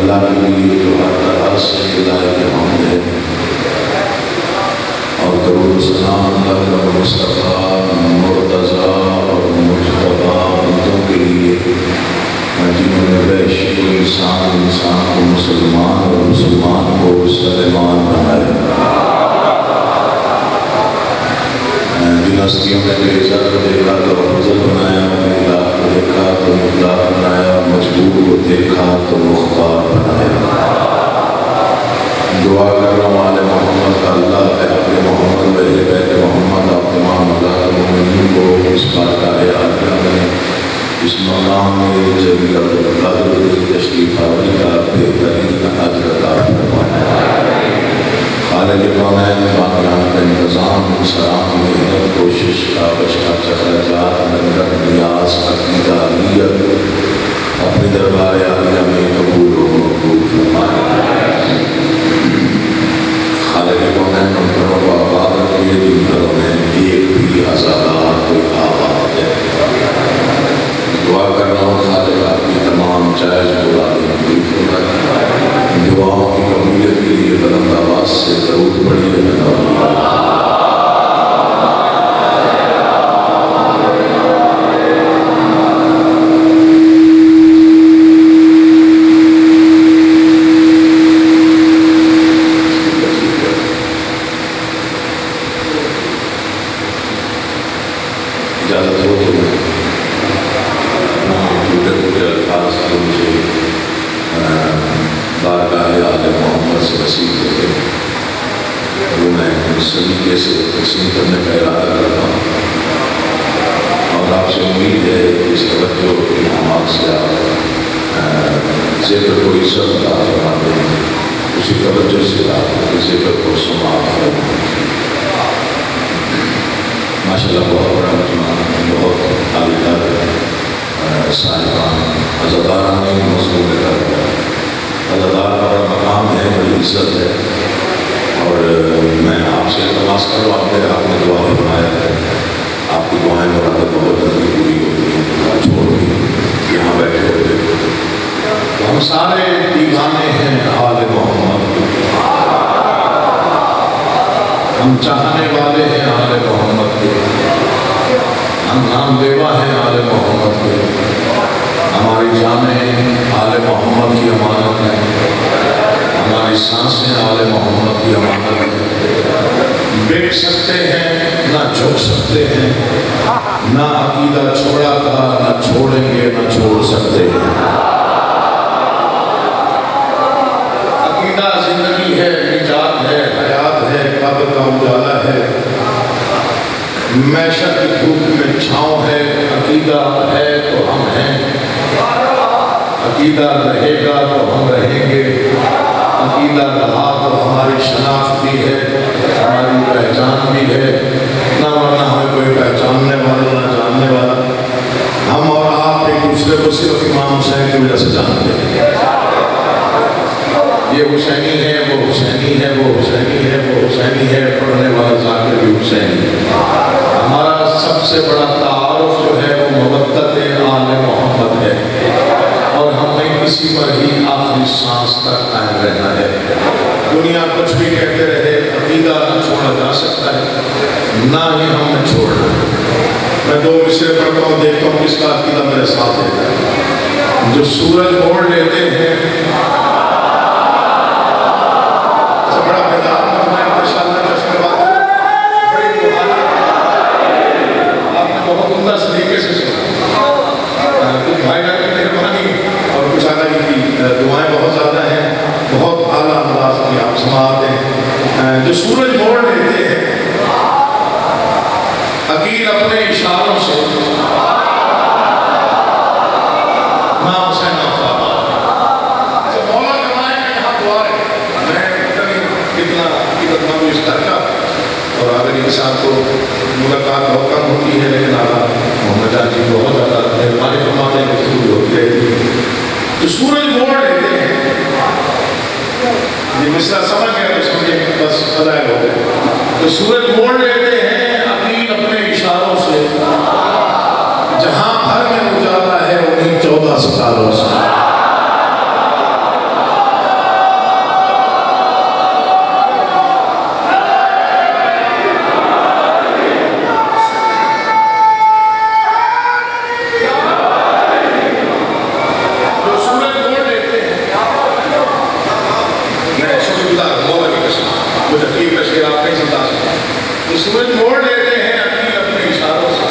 अल्लाह के लिए जो हर तरह से लायक हमद है, और दरूद सलाम मुस्तफ़ा मुर्तज़ा और मुजतबा बंदों के लिए जिन्होंने वैश्य इंसान को मुसलमान और मुसलमान को सलेमान बनाया। जिन हस्तियों ने बेइज्जत को देखा तो अफजल बनाया, मुखलाक को देखा तो मुखलाक बनाया, मजबूर को देखा तो मुख्तार बनाया। दुआ कर रहा हूँ आले मोहम्मद का अल्लाह है अपने मोहम्मद वहले बैत मोहम्मद आप तमाम औलाद को इस बारगाह में इस मकाम में जब तशरीफ़ आवरी का बेहतरीन अजर अता फरमाए। खालिक़ कौनैन बाक़ियात का इंतज़ाम सलाम मेहनत कोशिश काबश का ख़राजात लंगर नियाज अक़ीदा नीयत अपने दरबार आलिया में कबूल व मकबूल फरमाए। खालिक़ कौनैन उन घरों को आबाद रखे जिन घरों में एक भी आज़ादात कोई आबाद है। दुआ कर रहा हूँ खालिक़ आपकी तमाम जायज़ मुरादें पूरी फरमाए। दुआओं की कबूलियत के लिए बुलंद आवाज़ से दरूद पढ़िए। इजाज़त हो तो टूटे अल्फाज को मुझे बारगाह आले मोहम्मद से नसीब होते वो मैं इस तरीके से तकसीम करने का इरादा करता हूँ और आपसे उम्मीद है कि इस तवज्जो इल्हामात से आप ज़िक्र को इज़्ज़त अता फरमाते हैं, उसी तवज्जो से आप ज़िक्र को समाअत फरमाते हैं। माशाअल्लाह बहुत बड़ा मजमा, बहुत आलिदार साहिबान अज़ादारान ने मज़मून कर दिया। अज़ादार का बड़ा मकाम है, बड़ी इज़्ज़त है और मैं आपसे इल्तिमास कर रहा हूँ, आप मेरे हाथ में दुआ फरमाया है। आपकी दुआएं मुरादें बहुत जल्दी पूरी होती हैं। छोड़ के यहाँ बैठे हुए तो हम सारे दीवाने हैं आले मोहम्मद, हम चाहने वाले हैं आले मोहम्मद के, हम नाम लेवा हैं आले मोहम्मद के। हमारी जानें आले मोहम्मद की अमानत है, हमारी सांसें आले मोहम्मद की अमानत है। बिक सकते हैं ना झुक सकते हैं, ना अकीदा छोड़ा था ना छोड़ेंगे ना छोड़ सकते हैं। अकीदा जिंदगी है, निजात है, हयात है, कब्र का उजाला है, मैशर की धूप में छाँव है। अकीदा है तो हम हैं, अकीदा रहेगा तो हम रहेंगे। अकीदा रहा तो हमारी शनाख्त भी है, हमारी पहचान भी है, ना वरना हमें कोई पहचानने वाला ना जानने वाला। हम और आप एक दूसरे को सिर्फ इमाम हुसैन की वजह से जानते हैं। ये हुसैनी है, वो हुसैनी है, वो हुसैनी है, वो हुसैनी है, पढ़ने वाला ज़ाकिर भी हुसैनी है। हमारा सबसे बड़ा तारुफ जो है वो मवद्दत आले मोहम्मद है और हमें इसी पर ही आखिरी सांस तक कायम रहना है। दुनिया कुछ भी कहते रहे, अकीदा न छोड़ा जा सकता है, ना ही हमें छोड़ना है। मैं दो मिसरे पढ़ता हूँ, देखता हूँ किसका अकीदा मेरे साथ देता है। जो सूरज मोड़ लेते हैं, बड़ा मैदान में माशाअल्लाह रस्म बात आपने बहुत उम्दा तरीके से सुना। कुछ भाई की मेहरबानी और कुछ आला की दुआएं बहुत ज़्यादा हैं, बहुत आला अंदाज की आप समाते हैं। जो सूरज मोड़ लेते हैं अकील अपने इशारों से, नाम से मौला कमाए का यहाँ दुआ है। मैं कितना इस घर का और अगर इंसान को मुलाकात बहुत कम होती है, लेकिन आला मोहम्मद जान जी बहुत ज़्यादा मेहरबानी फरमाते हैं, गुफ्तगू होती रहती है। तो सूरज मोड़ लेते हैं, ये मिसरा समझ गया तो समझे बस फदाइल हो गए। तो सूरज मोड़ लेते हैं अकील अपने इशारों से, जहाँ भर में उजाला है उन्हीं 14 सितारों से। सूरज अकील का शेर आप नहीं समझा सकते। तो सूरज मोड़ लेते हैं अकील अपने इशारों से,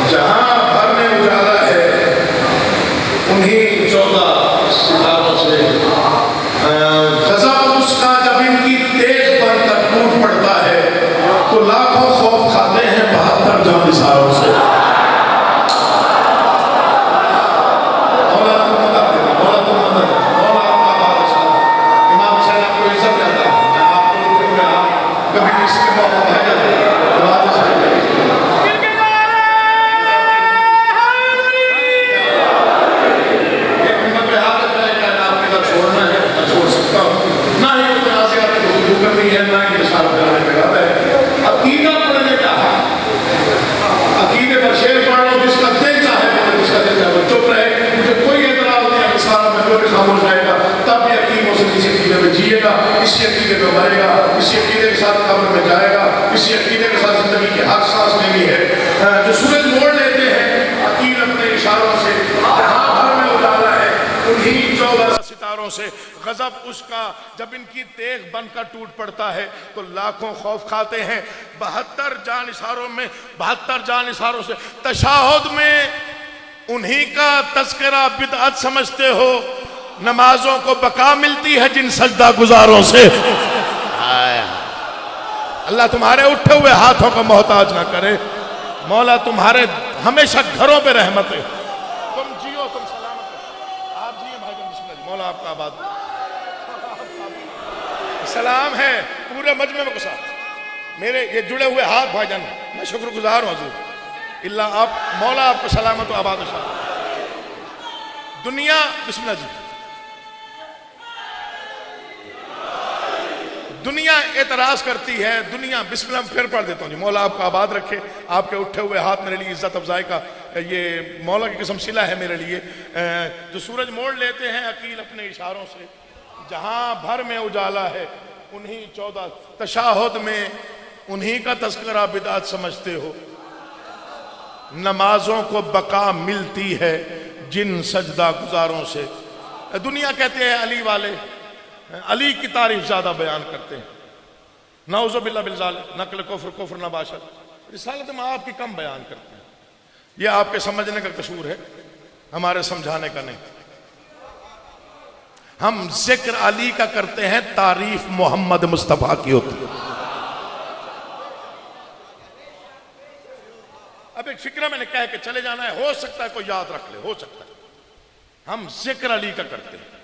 जहां भर में उजाला है उन्हीं 14 सितारों से। गज़ब उसका जब इनकी तेज बनकर टूट पड़ता है तो लाखों खौफ खाते हैं 72 जानिसारों से। इसी अकीदे में मरेगा, इसी अकीदे के साथ कब्र में जाएगा, इसी अकीदे के साथ जिंदगी की हर सांस लेनी है। जो सूरज मोड़ लेते हैं अकील अपने इशारों से, जहां भर में उजाला है उन्हीं 14 सितारों से। गजब उसका जब इनकी तेग बनकर टूट पड़ता है तो लाखों खौफ खाते हैं 72 जानिसारों में, 72 जानिसारों से। तशाहुद में उन्हीं का तस्करा बिदअत समझते हो, नमाजों को बका मिलती है जिन सजदा गुजारों से। अल्लाह तुम्हारे उठे हुए हाथों का मोहताज ना करे, मौला तुम्हारे हमेशा घरों पे रहमत है। तुम जियो, तुम सलामत हो, आप जिए भाईजान, बिस्मिल्लाह, मौला आपका आबाद। सलाम है पूरे मजमे में गुस्सा, मेरे ये जुड़े हुए हाथ भाईजान, मैं शुक्रगुजार हूँ हजूर। इल्ला आप, मौला आपको सलामत हो, आबाद हो। दुनिया, बिस्मिल्लाह जी, दुनिया एतराज करती है, दुनिया, बिस्मिल्लाह फिर पढ़ देता हूँ जी, मौला आपको आबाद रखे। आपके उठे हुए हाथ मेरे लिए इज्जत अफजाई का ये मौला की कसम सिला है मेरे लिए। जो सूरज मोड़ लेते हैं अकील अपने इशारों से, जहां भर में उजाला है उन्हीं 14 तशाहुद में उन्हीं का तस्करा बिदअत समझते हो, नमाजों को बका मिलती है जिन सजदा गुजारों से। दुनिया कहते हैं अली वाले अली की तारीफ ज्यादा बयान करते हैं, नऊज़ुबिल्लाह बिल ज़ालिम, नक़्ल कुफ्र कुफ्र नबाशत, रिसालत में आपकी कम बयान करते हैं। यह आपके समझने का कसूर है, हमारे समझाने का नहीं। हम जिक्र अली का करते हैं, तारीफ मोहम्मद मुस्तफ़ा की होती है। अब एक फिक्रा मैंने कह के चले जाना है, हो सकता है कोई याद रख ले, हो सकता है। हम जिक्र अली का करते हैं,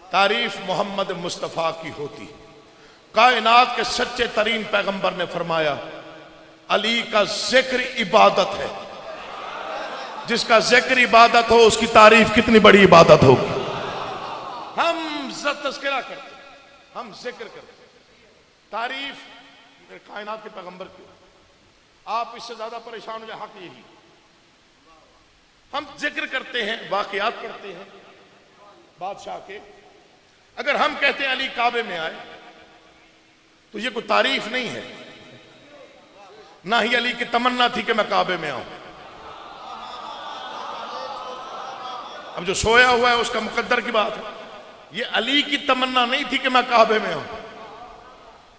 तारीफ मोहम्मद मुस्तफ़ा की होती। कायनात के सच्चे तरीन पैगंबर ने फरमाया अली का जिक्र इबादत है, जिसका जिक्र इबादत हो उसकी तारीफ कितनी बड़ी इबादत होगी। हम तज़किरा करते, हम जिक्र करते, तारीफ कायनात के पैगंबर की। आप इससे ज्यादा परेशान हो जाए, हक यही। हम जिक्र करते हैं, वाकयात करते हैं बादशाह के। अगर हम कहते हैं अली काबे में आए तो ये कोई तारीफ नहीं है, ना ही अली की तमन्ना थी कि मैं काबे में आऊं। अब जो सोया हुआ है उसका मुकद्दर की बात है, ये अली की तमन्ना नहीं थी कि मैं काबे में आऊं।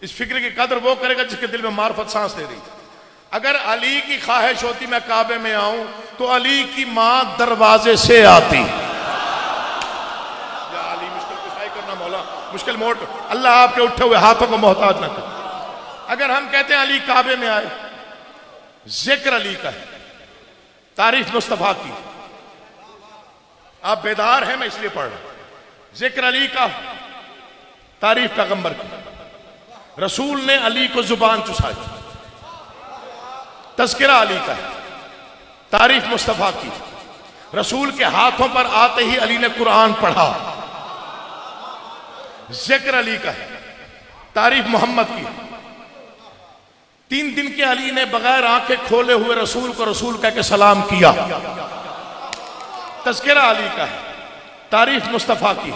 इस फिक्र की कदर वो करेगा जिसके दिल में मार्फत सांस ले रही। अगर अली की ख्वाहिश होती मैं काबे में आऊं तो अली की मां दरवाजे से आती। मुश्किल मोट, अल्लाह आपके उठे हुए हाथों को मोहताज ना करे। अगर हम कहते हैं अली काबे में आए, जिक्र अली का है, तारीफ मुस्तफा की। आप बेदार हैं, मैं इसलिए पढ़ रहा हूं। जिक्र अली का, तारीफ पैगंबर की। रसूल ने अली को जुबान चुसाई। तज़किरा अली का है, तारीफ मुस्तफा की। रसूल के हाथों पर आते ही अली ने कुरान पढ़ा। जिक्र अली का है, तारीफ मोहम्मद की। 3 दिन के अली ने बगैर आंखें खोले हुए रसूल को रसूल कह के सलाम किया। तज़किरा अली का है, तारीफ मुस्तफ़ा की।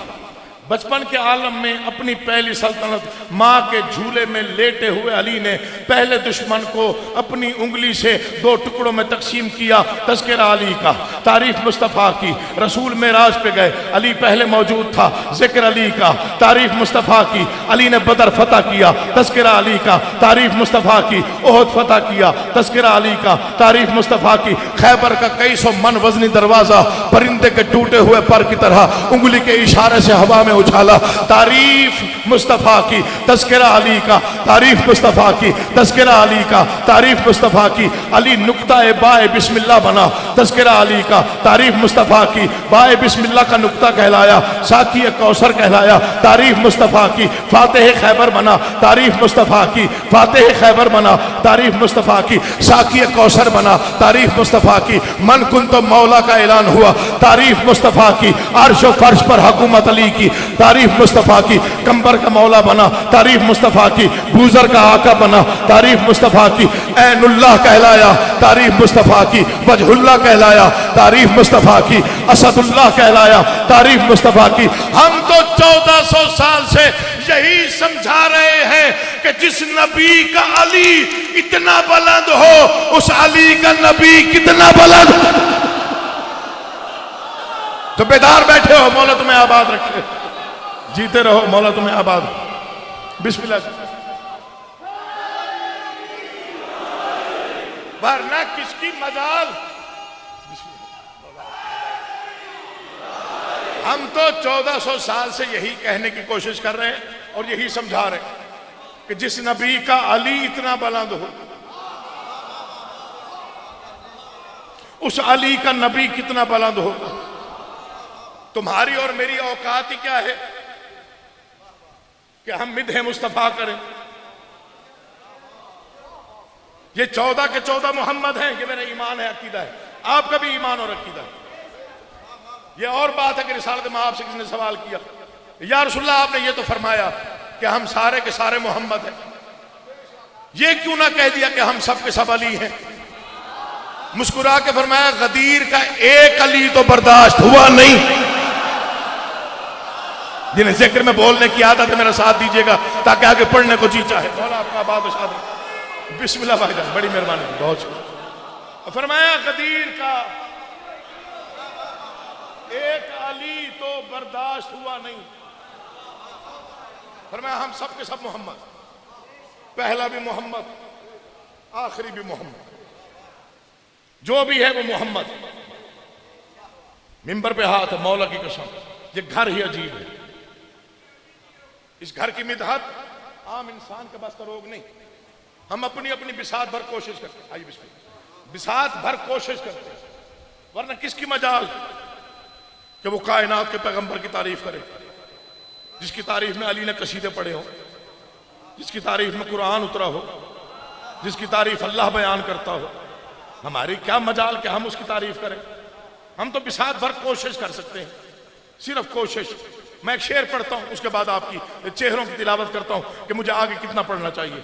बचपन के आलम में अपनी पहली सल्तनत माँ के झूले में लेटे हुए अली ने पहले दुश्मन को अपनी उंगली से 2 टुकड़ों में तकसीम किया। तज़किरा अली का, तारीफ मुस्तफ़ा की। रसूल मेराज पे गए, अली पहले मौजूद था। जिक्र अली का, तारीफ मुस्तफ़ा की। अली ने बदर फतह किया, तज़किरा अली का, तारीफ मुस्तफ़ा की। ओहद फतह किया, तज़किरा अली का, तारीफ मुस्तफ़ा की। खैबर का कई सौ मन वजनी दरवाज़ा परिंदे के टूटे हुए पर की तरह उंगली के इशारे से हवा में उछाला, तारीफ मुस्तफ़ा की। तज़किरा अली का, तारीफ मुस्तफ़ा की। तज़किरा अली का, तारीफ मुस्तफ़ा की। अली नुक्ता बाए बिस्मिल्लाह बना, तज़किरा अली का, तारीफ मुस्तफ़ा की। बाए बिस्मिल्लाह का नुक्ता कहलाया, साकी कौसर कहलाया, तारीफ मुस्तफ़ा की। फातिह खैबर बना, तारीफ मुस्तफ़ा की। फातिह खैबर बना, तारीफ मुस्तफ़ा की। साकी कौसर बना, तारीफ मुस्तफ़ा की। मन कुन तो मौला का ऐलान हुआ, तारीफ मुस्तफ़ा की। अर्श व फर्श पर हुकूमत अली की, तारीफ मुस्तफ़ा की। कंबर का मौला बना, तारीफ मुस्तफ़ा की। बूजर का आका बना, तारीफ मुस्तफ़ा की। ऐनुल्लाह कहलाया, तारीफ मुस्तफ़ा की। वजहुल्लाह कहलाया, तारीफ मुस्तफ़ा की। असदुल्लाह कहलाया, तारीफ मुस्तफ़ा की। हम तो 1400 साल से यही समझा रहे हैं कि जिस नबी का अली इतना बुलंद हो, उस अली का नबी कितना बुलंद। तो बेदार बैठे हो, मौला तुम्हें आबाद रखे। जीते रहो, मौला तुम्हें आबाद। बिस्मिल्लाह। वरना किसकी मजाल। हम तो 1400 साल से यही कहने की कोशिश कर रहे हैं और यही समझा रहे हैं कि जिस नबी का अली इतना बुलंद हो, उस अली का नबी कितना बुलंद होगा। तुम्हारी और मेरी औकात ही क्या है कि हम मिदह मुस्तफा करें। ये 14 के 14 मोहम्मद हैं, ये मेरा ईमान है, अकीदा है। आपका भी ईमान और अकीदा है। ये और बात है कि रिसालत में आपसे किसी ने सवाल किया, या रसूलल्लाह आपने ये तो फरमाया कि हम सारे के सारे मोहम्मद हैं, ये क्यों ना कह दिया कि हम सब के सब अली हैं। मुस्कुरा के फरमाया, गदीर का एक अली तो बर्दाश्त हुआ नहीं। जिन्हें जिक्र में बोलने की आदत है, मेरा साथ दीजिएगा ताकि आगे पढ़ने को जी चाहे। मौला आपका आबाद व शाद। बिस्मिल्लाह भाईजान, बड़ी मेहरबानी, बहुत शुक्रिया। फरमाया, गदीर का एक अली तो बर्दाश्त हुआ नहीं। फरमाया, हम सब के सब मोहम्मद, पहला भी मोहम्मद, आखिरी भी मोहम्मद, जो भी है वो मोहम्मद। मिंबर पे हाथ है, मौला की कसम, ये घर ही अजीब है। इस घर की मिदहत आम इंसान का बस का रोग नहीं। हम अपनी अपनी बिसात भर कोशिश करते हैं। आइए बिस्मिल्लाह। बिसात भर कोशिश करते हैं, वरना किसकी मजाल कि वो कायनात के पैगंबर की तारीफ करे, जिसकी तारीफ में अली ने कसीदे पढ़े हो, जिसकी तारीफ में कुरान उतरा हो, जिसकी तारीफ अल्लाह बयान करता हो। हमारी क्या मजाल कि हम उसकी तारीफ करें। हम तो बिसात भर कोशिश कर सकते हैं, सिर्फ कोशिश। मैं एक शेर पढ़ता हूं, उसके बाद आपकी चेहरों की तिलावत करता हूं कि मुझे आगे कितना पढ़ना चाहिए।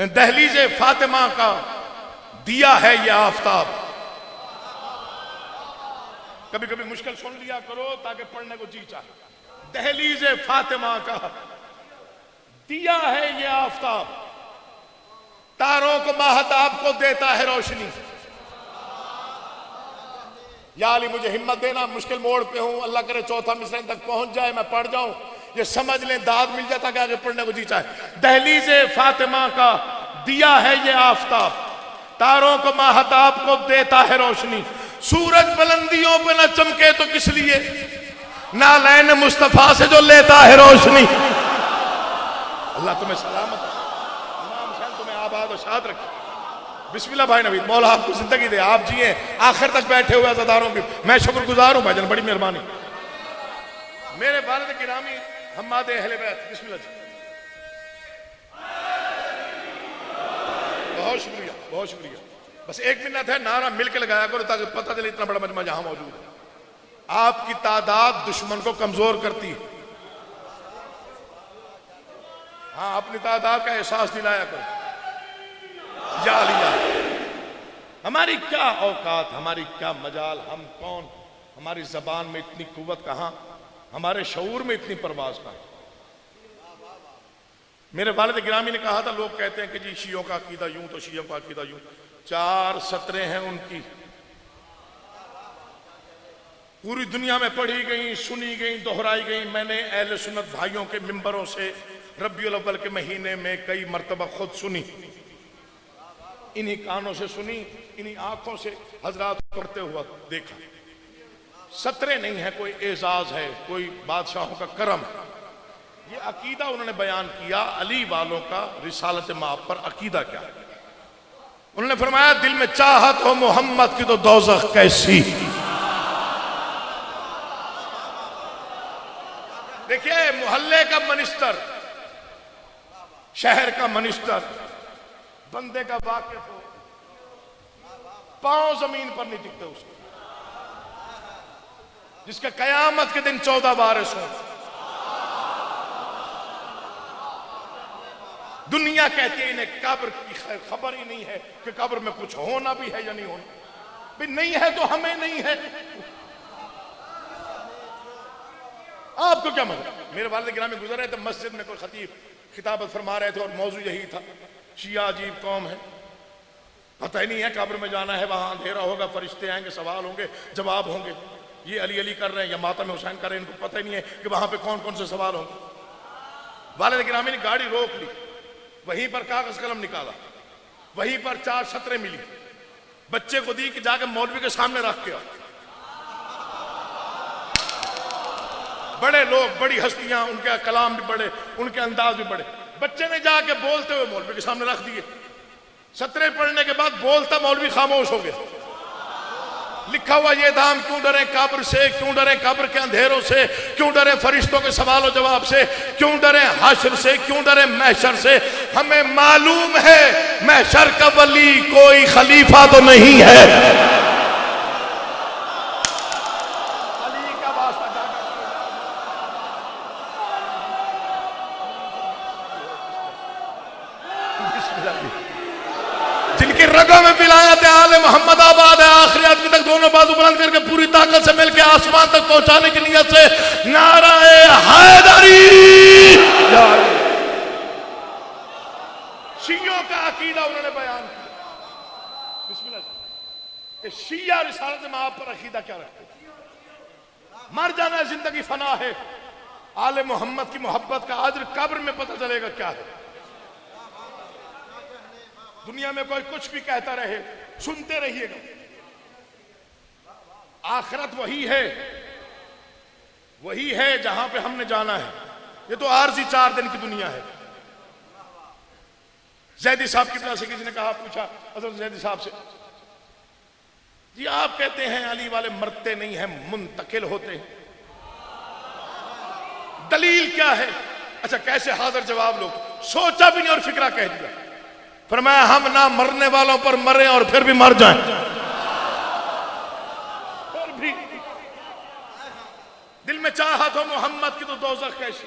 दहलीज़े फातिमा का दिया है ये आफताब। कभी कभी मुश्किल सुन लिया करो ताकि पढ़ने को जी चाहे। दहलीज़े फातिमा का दिया है ये आफताब, तारों को माहताब को देता है रोशनी। या अली मुझे हिम्मत देना, मुश्किल मोड़ पे हूं, अल्लाह करे चौथा मिसरे तक पहुंच जाए, मैं पढ़ जाऊं, ये समझ लें, दाद मिल जाता कि आगे पढ़ने को जी चाहे। दहलीज़े फातिमा का दिया है ये आफताब, तारों को माहताब को देता है रोशनी। सूरज बुलंदियों पे न चमके तो किस लिए, नालैन मुस्तफा से जो लेता है रोशनी। अल्लाह तुम्हें सलामत, इमाम हुसैन तुम्हें आबाद और शाद रखे। बिस्मिल्लाह भाई नबी, मौला आपको जिंदगी दे, आप जिए आखिर तक बैठे हुए अज़ादारों की। मैं शुक्रगुजार हूं भाईजान, बड़ी मेहरबानी। मेरे वालिद गिरामी हम्माद अहले बैत, बिस्मिल्लाह जी। बहुत शुक्रिया, बहुत शुक्रिया। बस एक मिनट है, नारा मिलकर लगाया करो ताकि पता चले इतना बड़ा मजमा जहां मौजूद है। आपकी तादाद दुश्मन को कमजोर करती है। हाँ, अपनी तादाद का एहसास दिलाया करो। या लिया, हमारी क्या औकात, हमारी क्या मजाल, हम कौन, हमारी जबान में इतनी कुव्वत कहां हमारे शऊर में इतनी परवाज का है। मेरे वालिद गिरामी ने कहा था, लोग कहते हैं कि जी शियों का अकीदा यूं तो शियों का अकीदा यूं। 4 सतरें हैं उनकी, पूरी दुनिया में पढ़ी गई, सुनी गई, दोहराई गई। मैंने अहले सुन्नत भाइयों के मिंबरों से रब्बिउल अव्वल के महीने में कई मरतबा खुद सुनी, इन्हीं कानों से सुनी, इन्हीं आंखों से हजरात करते हुआ देखा। सतरे नहीं है, कोई एजाज है, कोई बादशाहों का करम। ये अकीदा उन्होंने बयान किया, अली वालों का रिसालत माप पर अकीदा क्या है। उन्होंने फरमाया, दिल में चाहत हो मोहम्मद की तो दोज़ख कैसी। देखिए, मोहल्ले का मिनिस्टर, शहर का मिनिस्टर, बंदे का वाकिफ हो, पांव जमीन पर नहीं टिकते उसके, जिसके कयामत के दिन 14 वारिस हो। दुनिया कहती है इन्हें कब्र की खबर ही नहीं है कि कब्र में कुछ होना भी है या नहीं होना। भी नहीं है तो हमें नहीं है, आपको क्या मतलब। मेरे वालिद गिरामी गुजर रहे थे, मस्जिद में कोई खतीब खिताबत फरमा रहे थे और मौजू यही था, शिया अजीब कौम है, पता ही नहीं है कब्र में जाना है, वहां अंधेरा होगा, फरिश्ते आएंगे, सवाल होंगे, जवाब होंगे। ये अली अली कर रहे हैं या मातम हुसैन कर रहे हैं, इनको पता ही नहीं है कि वहां पे कौन कौन से सवाल होंगे। वालिद गिरामी ने गाड़ी रोक ली, वहीं पर कागज कलम निकाला, वहीं पर 4 सतरें मिली, बच्चे को दी कि जाके मौलवी के सामने रख के आओ। बड़े लोग, बड़ी हस्तियां, उनके कलाम भी बड़े, उनके अंदाज भी बड़े। बच्चे ने जाके बोलते हुए मौलवी के सामने रख दिए। सतरे पढ़ने के बाद बोलता मौलवी खामोश हो गया। लिखा हुआ ये दाम, क्यों डरे कब्र से, क्यों डरे कब्र के अंधेरों से, क्यों डरे फरिश्तों के सवाल जवाब से, क्यों डरे हश्र से, क्यों डरे महशर से। हमें मालूम है महशर का वली कोई खलीफा तो नहीं है। जिनकी रगों में विलायत आले मोहम्मद आबाद है, आखिरी आदमी तक दोनों बाजू बुलंद करके पूरी ताकत से मिलकर आसमान तक पहुंचाने की नियत से नाराए हैदरी। शियों का अकीदा उन्होंने बयान किया। बिस्मिल्लाह। कि शिया रिसालत में आप पर अकीदा क्या रखते हैं? मर जाना जिंदगी फना है, आले मोहम्मद की मोहब्बत का अज्र कब्र में पता चलेगा क्या है। दुनिया में कोई कुछ भी कहता रहे, सुनते रहिएगा। आखिरत वही है जहां पे हमने जाना है। ये तो आरजी 4 दिन की दुनिया है। जैदी साहब की तरह से किसी ने कहा, पूछा हजरत जैदी साहब से, जी आप कहते हैं अली वाले मरते नहीं हैं, मुंतकिल होते हैं, दलील क्या है? अच्छा, कैसे हाजिर जवाब लो, सोचा भी नहीं और फिक्रा कह दिया। फरमाया, हम ना मरने वालों पर मरे और फिर भी मर जाएं, और भी दिल में चाहत हो मोहम्मद की तो दोज़ख कैसी।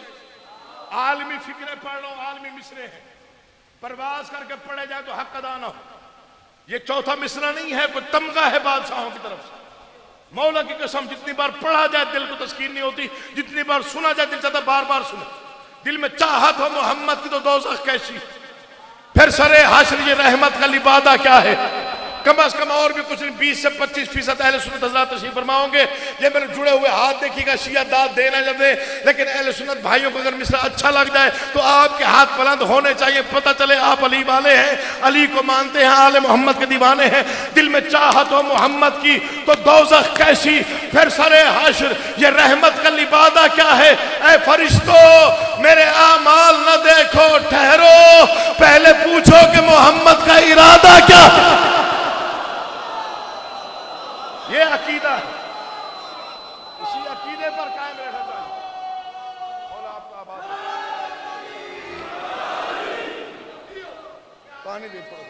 आलमी फिक्रे पढ़ लो, आलमी मिसरे हैं, परवाज करके पढ़े जाए तो हक अदा ना हो। ये चौथा मिसरा नहीं है, कोई तमगा है बादशाहों की तरफ से। मौला की कसम, जितनी बार पढ़ा जाए दिल को तस्कीन नहीं होती, जितनी बार सुना जाए दिल चाहता बार बार सुने। दिल में चाहत हो मोहम्मद की तो दोज़ख कैसी। फिर सरे हाशर ये रहमत का लिबादा क्या है। कम अज कम और भी कुछ नहीं, 20 से 25% अहले सुन्नत हज़रात तशरीफ फरमाओगे। ये मेरे जुड़े हुए हाथ देखिएगा, शिया दाद देना जब दे, लेकिन अहले सुन्नत भाइयों को अगर मिसरा अच्छा लग जाए तो आपके हाथ बुलंद होने चाहिए, पता चले आप अली वाले हैं, अली को मानते हैं, आले मोहम्मद के दीवाने हैं। दिल में चाहत हो मोहम्मद की तो दोज़ख कैसी। फिर सरे हाशर ये रहमत का लिबादा क्या है। ऐ फरिश्तों, मेरे आमाल न देखो, ठहरो, पहले पूछो कि मोहम्मद का इरादा क्या। ये अकीदा है, इसी अकीदे पर कायम रहना चाहिए। और आपका आबाद पानी दे थोड़ा।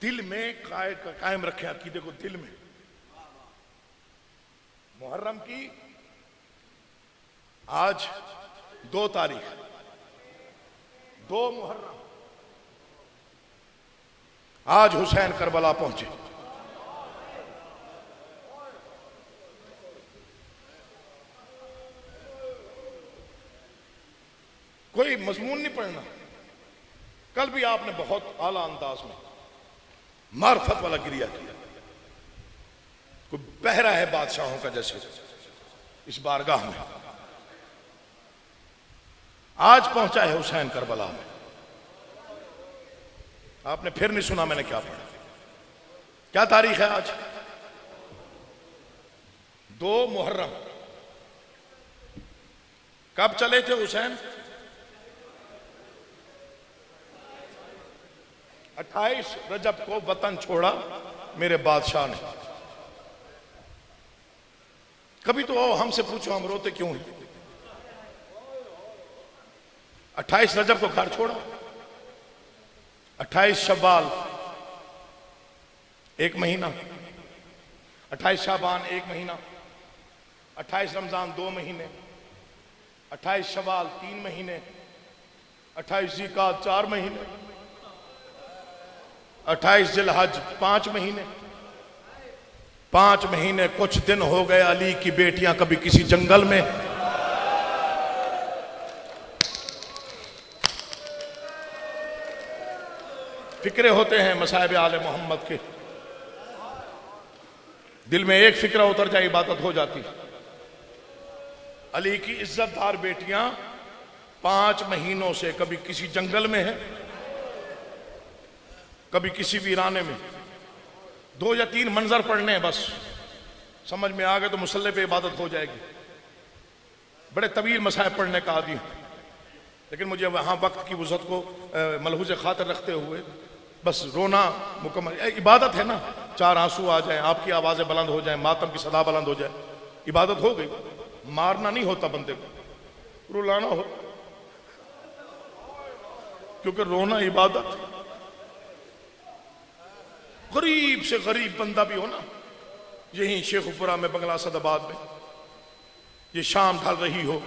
दिल में कायम रखें अकीदे को। दिल में मुहर्रम की आज 2 तारीख 2 मुहर्रम, आज हुसैन करबला पहुंचे। कोई मजमून नहीं पढ़ना। कल भी आपने बहुत आला अंदाज में मार्फत वाला गिरिया किया। कोई बहरा है बादशाहों का जैसे इस बारगाह में। आज पहुंचा है हुसैन करबला में। आपने फिर नहीं सुना मैंने क्या पढ़ा। क्या तारीख है आज? 2 मुहर्रम। कब चले थे हुसैन? 28 रजब को वतन छोड़ा मेरे बादशाह ने। कभी तो हमसे पूछो हम रोते क्यों हैं? 28 रजब को घर छोड़ा, 28 शव्वाल 1 महीना, 28 शाबान 1 महीना, 28 रमजान 2 महीने, 28 शव्वाल 3 महीने, 28 ज़िलक़ाद 4 महीने, 28 ज़िलहज 5 महीने। 5 महीने कुछ दिन हो गए अली की बेटियां कभी किसी जंगल में, फिक्रे होते हैं मसाइब आले मोहम्मद के। दिल में एक फिक्रा उतर जाए इबादत हो जाती। अली की इज्जतदार बेटियां 5 महीनों से कभी किसी जंगल में है, कभी किसी वीराने में। 2 या 3 मंजर पढ़ने हैं बस, समझ में आ गए तो मुसल्ले पे इबादत हो जाएगी। बड़े तवील मसाइब पढ़ने का आदी हूं, लेकिन मुझे वहां वक्त की वुज़अत को मलहूज़ खातिर रखते हुए बस रोना मुकम्मल। इबादत है ना, 4 आंसू आ जाएं, आपकी आवाजें बुलंद हो जाएं, मातम की सदा बुलंद हो जाए, इबादत हो गई। मारना नहीं होता बंदे को, रुलाना हो, क्योंकि रोना इबादत। गरीब से गरीब बंदा भी हो ना, यहीं शेखुपुरा में, बंगला सदाबाद में, ये शाम ढल रही हो,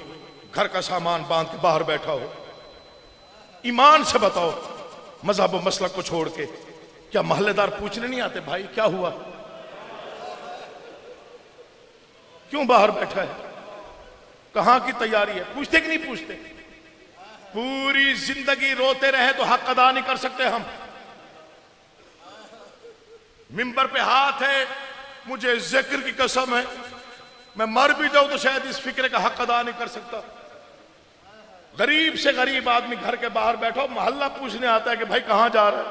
घर का सामान बांध के बाहर बैठा हो, ईमान से बताओ, मजहब व मसलक को छोड़ के, क्या महल्लेदार पूछने नहीं आते भाई क्या हुआ, क्यों बाहर बैठा है, कहां की तैयारी है? पूछते कि नहीं पूछते? पूरी जिंदगी रोते रहे तो हक अदा नहीं कर सकते हम। मिंबर पे हाथ है, मुझे जिक्र की कसम है, मैं मर भी जाऊं तो शायद इस फिक्रे का हक अदा नहीं कर सकता। गरीब से गरीब आदमी घर के बाहर बैठो, मोहल्ला पूछने आता है कि भाई कहां जा रहा है,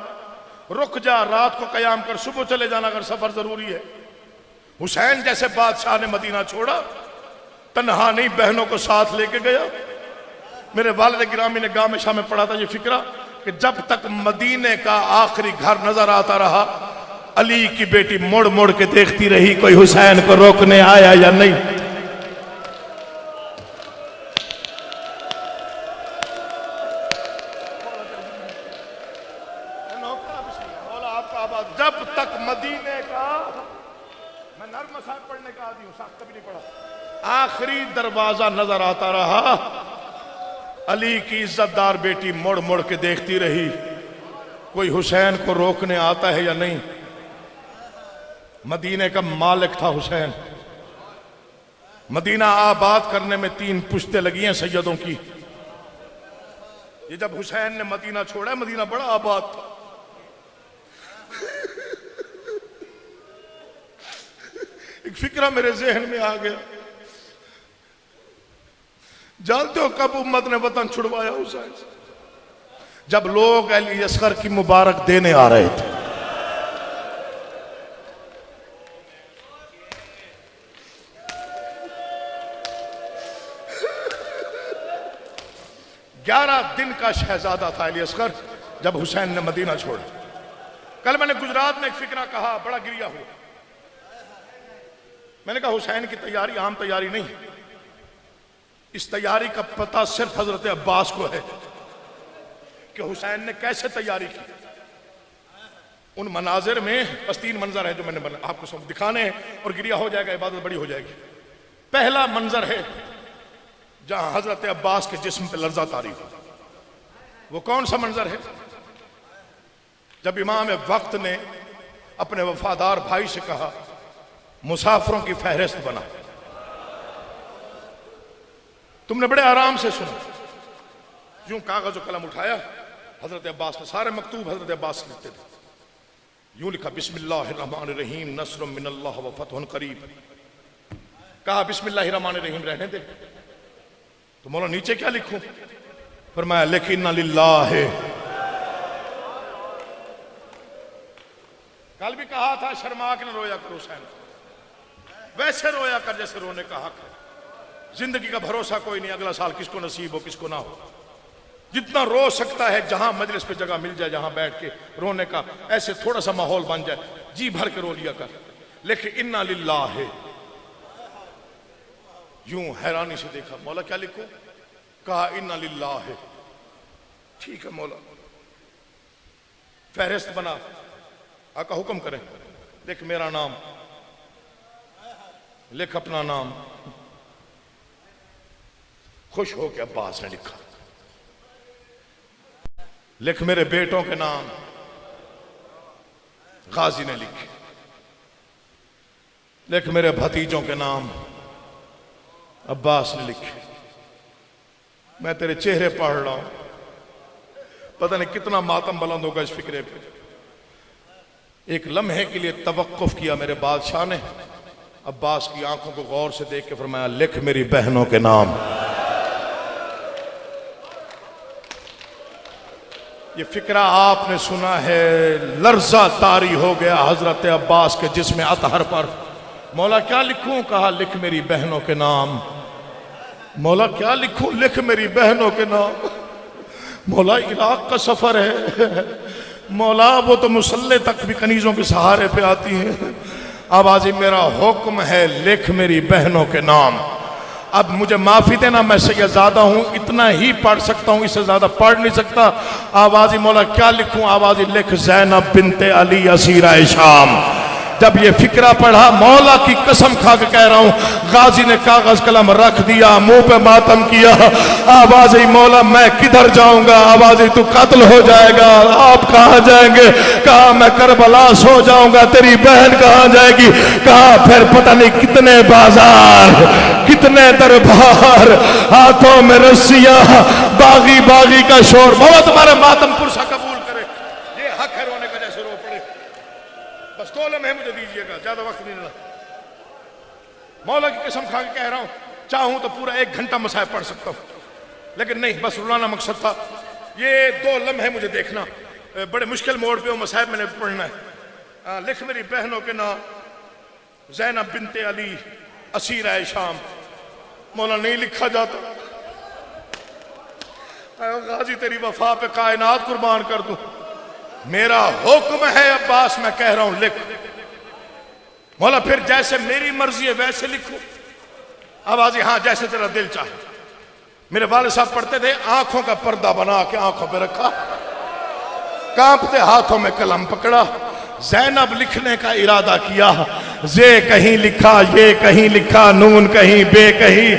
रुक जा, रात को कयाम कर, सुबह चले जाना अगर सफर जरूरी है। हुसैन जैसे बादशाह ने मदीना छोड़ा, तन्हा नहीं बहनों को साथ लेके गया। मेरे वालिद गिरामी ने गाँव में शाम में पढ़ा था ये फिक्रा कि जब तक मदीने का आखिरी घर नजर आता रहा, अली की बेटी मुड़ मुड़ के देखती रही कोई हुसैन को रोकने आया या नहीं। जब तक मदीने का, मैं नर्म मसाइब पढ़ने का आदी हूं, साथ कभी नहीं पढ़ा, आखिरी दरवाजा नजर आता रहा, अली की इज्जतदार बेटी मुड़ मुड़ के देखती रही कोई हुसैन को रोकने आता है या नहीं। मदीने का मालिक था हुसैन। मदीना आबाद करने में 3 पुश्तें लगी हैं सैयदों की। ये जब हुसैन ने मदीना छोड़ा, मदीना बड़ा आबाद था। एक फिक्रा मेरे जहन में आ गया, जानते हो कब उम्मत ने वतन छुड़वाया हुसैन से? जब लोग अली असगर की मुबारक देने आ रहे थे। ग्यारह दिन का शहजादा था अली असगर जब हुसैन ने मदीना छोड़ा। कल मैंने गुजरात में एक फिक्रा कहा, बड़ा गिरिया हुआ। मैंने कहा हुसैन की तैयारी आम तैयारी नहीं, इस तैयारी का पता सिर्फ हजरत अब्बास को है कि हुसैन ने कैसे तैयारी की। उन मनाजिर में बस 3 मंजर है जो मैंने आपको सब दिखाने हैं और गिरिया हो जाएगा, इबादत बड़ी हो जाएगी। पहला मंजर है जहां हजरत अब्बास के जिस्म पे लर्जा तारी हो। वो कौन सा मंजर है? जब इमाम वक्त ने अपने वफादार भाई से कहा मुसाफिरों की फहरिस्त बना। तुमने बड़े आराम से सुना, यूं कागज और कलम उठाया, हजरत अब्बास ने सारे मकतूब हजरत अब्बास लिखते थे, यूं लिखा बिस्मिल्लाहिर्रहमानिर्रहीम नस्रुम मिनल्लाह व फतहुन करीब। कहा बिस्मिल्लाहिर्रहमानिर्रहीम रहने दे, तो मौला नीचे क्या लिखूं? फरमाया लिख इन्ना लिल्लाह। कल भी कहा था शर्मा के न रोया कर हुसैन, वैसे रोया कर जैसे रोने का हक है। जिंदगी का भरोसा कोई नहीं, अगला साल किसको नसीब हो किसको ना हो। जितना रो सकता है, जहां मजलिस पे जगह मिल जाए जहां बैठ के रोने का, ऐसे थोड़ा सा माहौल बन जाए, जी भर के रो लिया कर। लेकिन इन्ना लिल्लाह। यूं हैरानी से देखा, मौला क्या लिखूं? कहा इन्ना लिल्लाह। ठीक है मौला, फहरिस्त बना। आका हुक्म करें, लिख मेरा नाम, लिख अपना नाम। खुश हो के अब्बास ने लिखा। लिख मेरे बेटों के नाम, गाजी ने लिखे। लिख मेरे भतीजों के नाम, अब्बास ने लिखे। मैं तेरे चेहरे पढ़ रहा हूं, पता नहीं कितना मातम बुलंद होगा इस फिक्रे पे। एक लम्हे के लिए तवक्कुफ किया मेरे बादशाह ने, अब्बास की आंखों को गौर से देख के फरमाया लिख मेरी बहनों के नाम। ये फिक्रा आपने सुना है, लर्जा तारी हो गया हजरत अब्बास के जिस्म अतहर पर। मौला क्या लिखूं? कहा लिख मेरी बहनों के नाम। मौला क्या लिखूं? लिख मेरी बहनों के नाम। मौला इराक का सफर है, मौला वो तो मुसल्ले तक भी कनीजों के सहारे पे आती हैं। अब आज मेरा हुक्म है लिख मेरी बहनों के नाम। अब मुझे माफी देना, मैं सैयदजादा हूं, इतना ही पढ़ सकता हूं, इससे ज्यादा पढ़ नहीं सकता। आवाजी मौला क्या लिखूं? आवाजी लिख ज़ैनब बिन्ते अली असीरा शाम। जब ये फिक्रा पढ़ा, मौला की कसम खा के कह रहा हूं, गाजी ने कागज कलम रख दिया, मुंह पे मातम किया। आवाज़ मौला मैं किधर जाऊंगा? आवाज़ तू कत्ल हो जाएगा। आप कहां जाएंगे? कहा मैं करबला सो जाऊंगा। तेरी बहन कहां जाएगी? कहा फिर पता नहीं कितने बाजार, कितने दरबार, हाथों में रस्सियां, बागी बागी का शोर। मौला तुम्हारे मातम पुरसा कबूल करे। ये हक है रोने का, जैसे रो पड़े। बस 2 लम्हे मुझे दीजिएगा, ज्यादा वक्त नहीं लेना। मौला की कसम खा के कह रहा हूं, चाहूं तो पूरा 1 घंटा मसाइब पढ़ सकता हूं, लेकिन नहीं, बस रुलाना मकसद था। ये 2 लम्हे मुझे देखना, बड़े मुश्किल मोड़ पे वो मसाइब मैंने पढ़ना है। लिख मेरी बहनों के नाम, ज़ैनब बिन्ते अली असीरा शाम। मौला नहीं लिखा जाता। गाजी तेरी वफा पे कायनात कुर्बान कर दूं। मेरा हुक्म है अब्बास, मैं कह रहा हूं लिख। मौला फिर जैसे मेरी मर्जी है वैसे लिखो। आवाज़ हाँ जैसे तेरा दिल चाहे। मेरे वाले साहब पढ़ते थे, आंखों का पर्दा बना के आंखों पे रखा, कांपते हाथों में कलम पकड़ा, ज़ैनब लिखने का इरादा किया। जे कहीं लिखा, ये कहीं लिखा, नून कहीं, बे कहीं।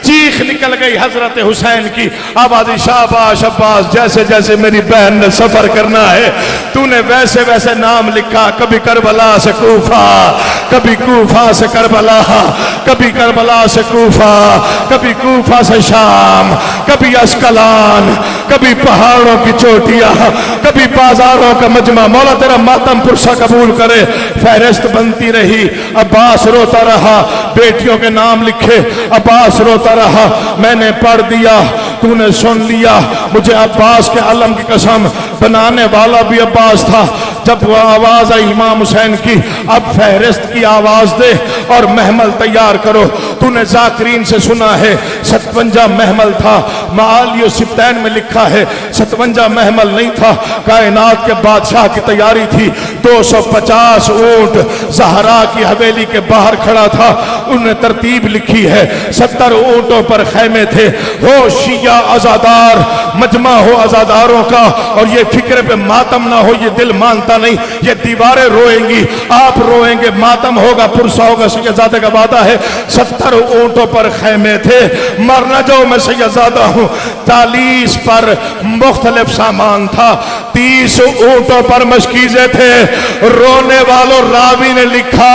चीख निकल गई हजरत हुसैन की। आवाज़ शाबाश अब्बास, जैसे जैसे मेरी बहन ने सफर करना है तूने वैसे वैसे नाम लिखा। कभी करबला से कूफा, कभी कूफा से करबला, कभी करबला से कूफा, कभी कूफा से शाम, कभी अस्कलान, कभी पहाड़ों की चोटियां, कभी बाजारों का मजमा। मौला तेरा मातम पुरसा कबूल करे। फहरिस्त बनती रही। अब्बास रोता रहा, बेटियों के नाम लिखे। अब्बास रोता रहा, मैंने पढ़ दिया, तूने सुन लिया। मुझे अब्बास के अलम की कसम, बनाने वाला भी अब्बास था। जब वो आवाज आई इमाम हुसैन की, अब फहरिस्त की आवाज दे और महमल तैयार करो। तूने जाकिरीन से सुना है 57 महमल था, मालियो सित्तैन में लिखा है 57 महमल नहीं था, कायनात के बादशाह की तैयारी थी। 250 ऊंट ज़हरा की हवेली के बाहर खड़ा था। उन्होंने तरतीब लिखी है, 70 ऊंटों पर खैमे थे। हो शिया आज़ादार, मजमा हो आज़ादारों का, और ये फिक्र पे मातम ना हो, ये दिल मानता नहीं, ये दीवारें रोएंगी, आप रोएंगे, मातम होगा, पुरसा होगा। सैयदजादे का वादा है। 70 ऊंटों पर खैमे थे। मर न जाओ, मैं सैयदजादा हूं। 40 पर मुख्तलिफ सामान था। 30 ऊंटों पर मशकीज़े थे। रोने वालों रावी ने लिखा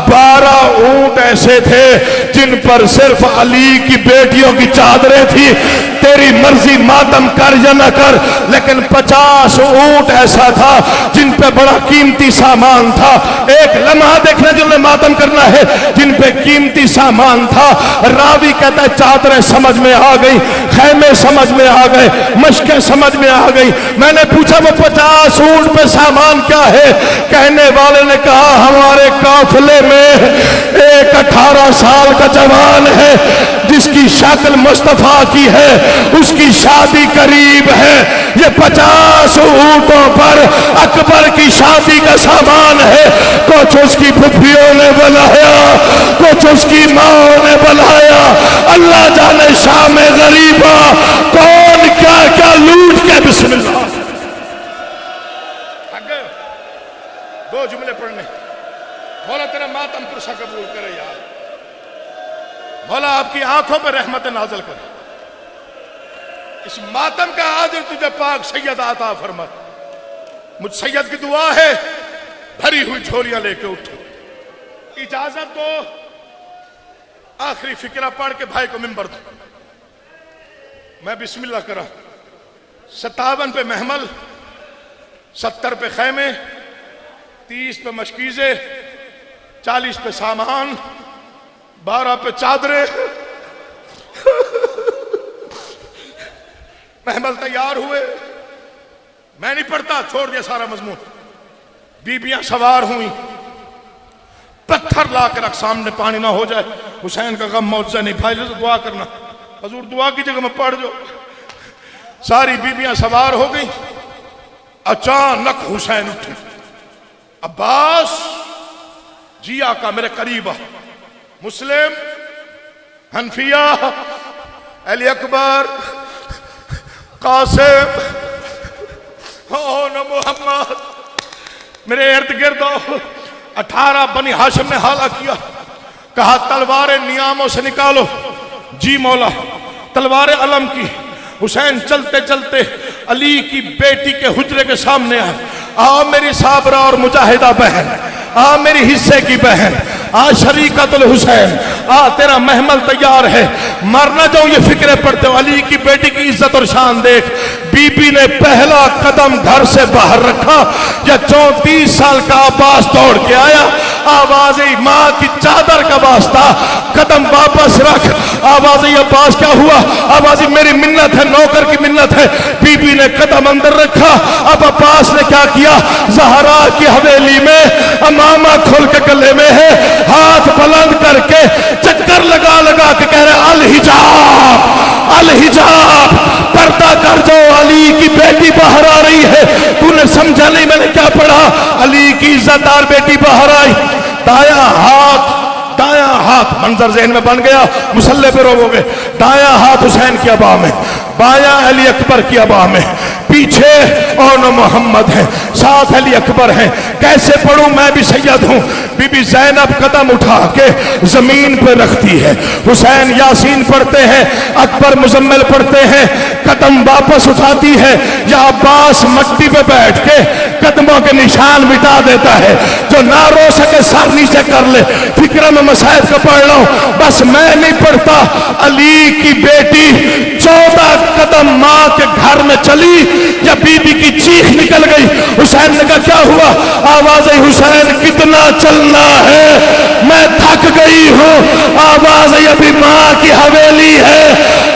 12 ऊंट ऐसे थे जिन पर सिर्फ अली की बेटियों की चादरें थी। तेरी मर्जी, मातम कर या न कर, लेकिन 50 ऊंट ऐसा था जिन पे बड़ा कीमती सामान था। एक लम्हा देखना जिन्हें मातम करना है, जिन पे कीमती सामान था। रावी कहता है चादरें समझ में आ गई, खैमे समझ में आ गए, मशकें समझ में आ गई। मैंने पूछा वो 50 ऊंट पे सामान क्या है? कहने वाले ने कहा हमारे काफिले में एक 18 साल का जवान है जिसकी शक्ल मुस्तफा की है, उसकी शादी करीब है। ये 50 ऊंटों पर अकबर की शादी का सामान है। कुछ उसकी फुफियों ने बुलाया, कुछ उसकी माँ ने बुलाया। अल्लाह जाने शाम गरीबा कौन क्या क्या लूट के। बिस्मिल्लाह। दो जुमले पढ़ने। मौला तेरा मातम पुरसा कबूल करे यार। मौला आपकी आंखों पर रहमत नाजल करे। इस मातम का आदिल तुझे पाक सैयद आता फरमा। मुझ सैयद की दुआ है, भरी हुई झोलियां लेके उठो। इजाजत दो, आखिरी फिक्रा पढ़ के भाई को मिंबर दो। मैं बिस्मिल्लाह करा। 57 पे महमल, 70 पे खैमे, 30 पे मशकीज़े, 40 पे सामान, 12 पे चादरें। महमल तैयार हुए। मैं नहीं पढ़ता, छोड़ दिया सारा मजमून। बीबियां सवार हुई। पत्थर ला के रख सामने, पानी ना हो जाए। हुसैन का गम मौत से नहीं। भाई तो दुआ करना, हजूर दुआ की जगह में पढ़ जो। सारी बीबियां सवार हो गई। अचानक हुसैन उठे। अब्बास जिया का मेरे करीब आ। मुस्लिम, हनफिया, अली अकबर, कासिम, न मोहम्मद मेरे इर्द गिर्द आओ। 18 बनी हाशिम ने हाला किया। कहा तलवारें नियामों से निकालो। जी मौला। तलवारें अलम की। हुसैन चलते चलते अली की बेटी के हुजरे के सामने आए। आओ मेरी साबरा और मुजाहिदा बहन, आ मेरी हिस्से की बहन, आ शरीकतुल हुसैन, आ तेरा महमल तैयार है। मर ना जाऊं ये फिक्रे पड़ते हो। अली की बेटी की इज्जत और शान देख। बीबी ने पहला कदम घर से बाहर रखा या 34 साल का अब्बास दौड़ के आया। आवाज आई माँ की चादर का वास्ता, कदम वापस रख। आवाज आई अब्बास क्या हुआ? आवाज आई मेरी मिन्नत है, नौकर की मिन्नत है। बीबी ने कदम अंदर रखा। अब अब्बास ने क्या किया? ज़हरा की हवेली में अमामा खोल के गले में है, हाथ बुलंद करके चक्कर लगा लगा के कह रहे अल हिजाब, अल हिजाब, पर्दा कर जाओ, अली की बेटी बाहर आ रही है। तूने समझा नहीं मैंने क्या पढ़ा? अली की इज्जतदार बेटी बाहर आई। दाया हाथ, दाया हाथ, मंजर ज़हन में बन गया। मुसल्ले पे रोवोगे। दाया हाथ हुसैन की अबा में, बाया अली अकबर की अबा में, पीछे और मोहम्मद है, साथ अली अकबर है। कैसे पढ़ूं? मैं भी सैयद हूं। बीबी ज़ैनब कदम उठा के जमीन पे रखती है। हुसैन यासीन पढ़ते हैं, अकबर मुजम्मिल पढ़ते हैं। कदम वापस उठाती है या अब्बास मट्टी पे बैठ के कदमों के निशान मिटा देता है। जो ना रो सके सर नीचे कर ले। फिक्र में मसाइल को पढ़ लो, बस मैं नहीं पढ़ता। अली की बेटी 14 कदम माँ के घर में चली या बीबी की चीख निकल गई। हुसैन ने कहा क्या हुआ? आवाज आई हुसैन कितना चलना है, मैं थक गई हूँ। आवाज आई अभी माँ की हवेली है,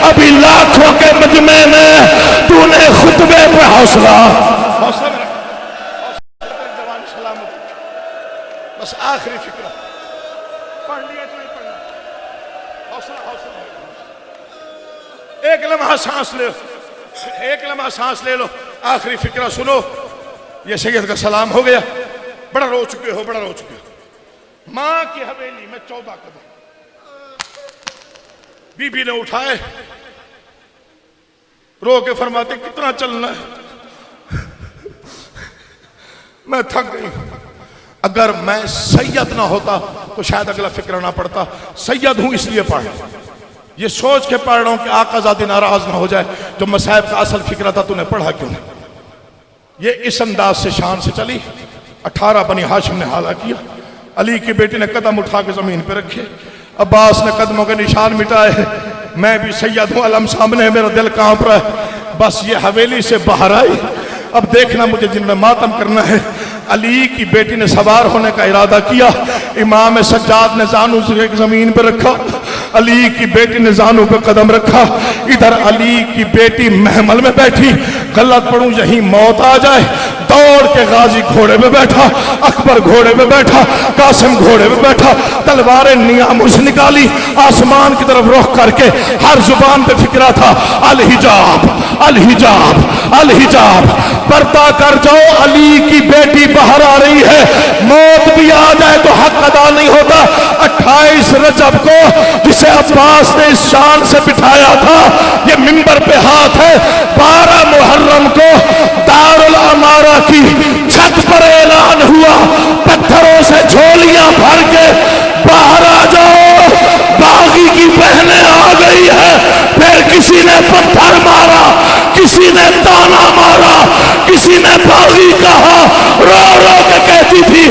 अभी लाखों के मजमे में तूने खुतबे पे हौसला। बस आखिरी फिक्र पढ़ लिया तो नहीं पढ़ना। हौसला, हौसला, एक लम्हा सांस ले। एक लम्हा सांस ले लो, आखिरी फिक्रा सुनो। ये सैयद का सलाम हो गया। बड़ा रो चुके हो, बड़ा रो चुके हो। मां की हवेली में 14 कदम बीबी ने उठाए, रो के फरमाते कितना चलना है, मैं थक गई। अगर मैं सैयद ना होता तो शायद अगला फिक्र ना पड़ता। सैयद हूं इसलिए पढ़, ये सोच के पढ़ रहा हूं कि आकाज़ादी नाराज ना हो जाए, जो मसाइब का असल फिक्र था तूने पढ़ा क्यों नहीं। ये इस अंदाज से शान से चली। 18 बनी हाशिम ने हाला किया। अली की बेटी ने कदम उठा के जमीन पे रखे, अब्बास ने कदमों के निशान मिटाए। मैं भी सैयद हूं, अलम सामने है, मेरा दिल कांप रहा है। बस ये हवेली से बाहर आई, अब देखना मुझे जिनमें मातम करना है। अली की बेटी ने सवार होने का इरादा किया। इमाम सज्जाद ने जानू से जमीन पे रखा, अली की बेटी ने जानू पे कदम रखा। इधर अली की बेटी महमल में बैठी, गलत पड़ूं यही मौत आ जाए। दौड़ के गाजी घोड़े पे बैठा, अकबर घोड़े पे बैठा, कासिम घोड़े पे बैठा, तलवारें नियामुश निकाली, आसमान की तरफ रुख करके हर जुबान पे फिक्रा था अल हिजाब, अल हिजाब, अल हिजाब। पर्दा कर जाओ, अली की बेटी बाहर आ रही है। मौत भी आ जाए तो हक अदा नहीं होता। 28 रजब को जिसे अब्बास ने इस शान से बिठाया था, ये मिंबर पे हाथ है। 12 मुहर्रम को दारुल अमारा की छत पर ऐलान हुआ, पत्थरों से झोलियां भर के बाहर आ जाओ, बागी की बहनें आ गई है। फिर किसी ने पत्थर मारा, किसी ने ताना मारा, किसी ने बागी कहा। रो रो के कहती थी